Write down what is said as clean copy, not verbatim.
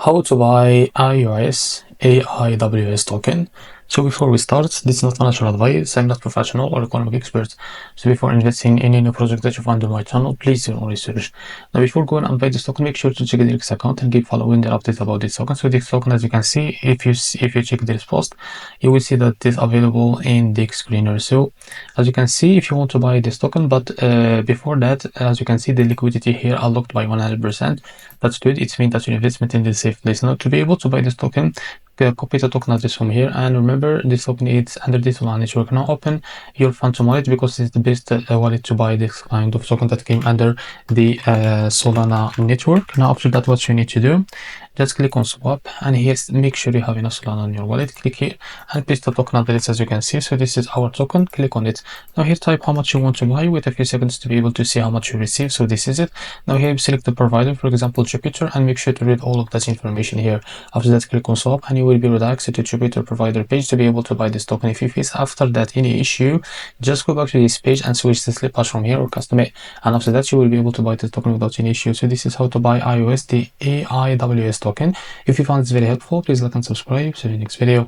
How to buy iOS AIWS token. So before we start, this is not financial advice. I'm not professional or economic expert. So before investing in any project that you find on my channel, please do your own research. Now before going and buy this token, make sure to check the account and keep following the updates about this token. So this token, as you can see, if you check this post, you will see that it is available in the screener. So as you can see, if you want to buy this token, but before that, as you can see, the liquidity here unlocked by 100%. That's good. It means that your investment in the safe place. Now to be able to buy this token, copy the token address from here, and remember this token is under this Solana network. Now open your Phantom wallet because it's the best wallet to buy this kind of token that came under the Solana network. Now after that, what you need to do, just click on swap, and here make sure you have enough Solana on your wallet. Click here and paste the token address as you can see. So this is our token. Click on it. Now here type how much you want to buy. Wait a few seconds to be able to see how much you receive. So this is it. Now here select the provider, for example Jupiter, and make sure to read all of that information here. After that, click on swap, and you will be redirected to Jupiter provider page to be able to buy this token. If you face after that any issue, just go back to this page and switch the slip hash from here or custom it, and after that you will be able to buy this token without any issue. So this is how to buy iOS the AIWS token. If you found this very helpful, please like and subscribe. See you in the next video.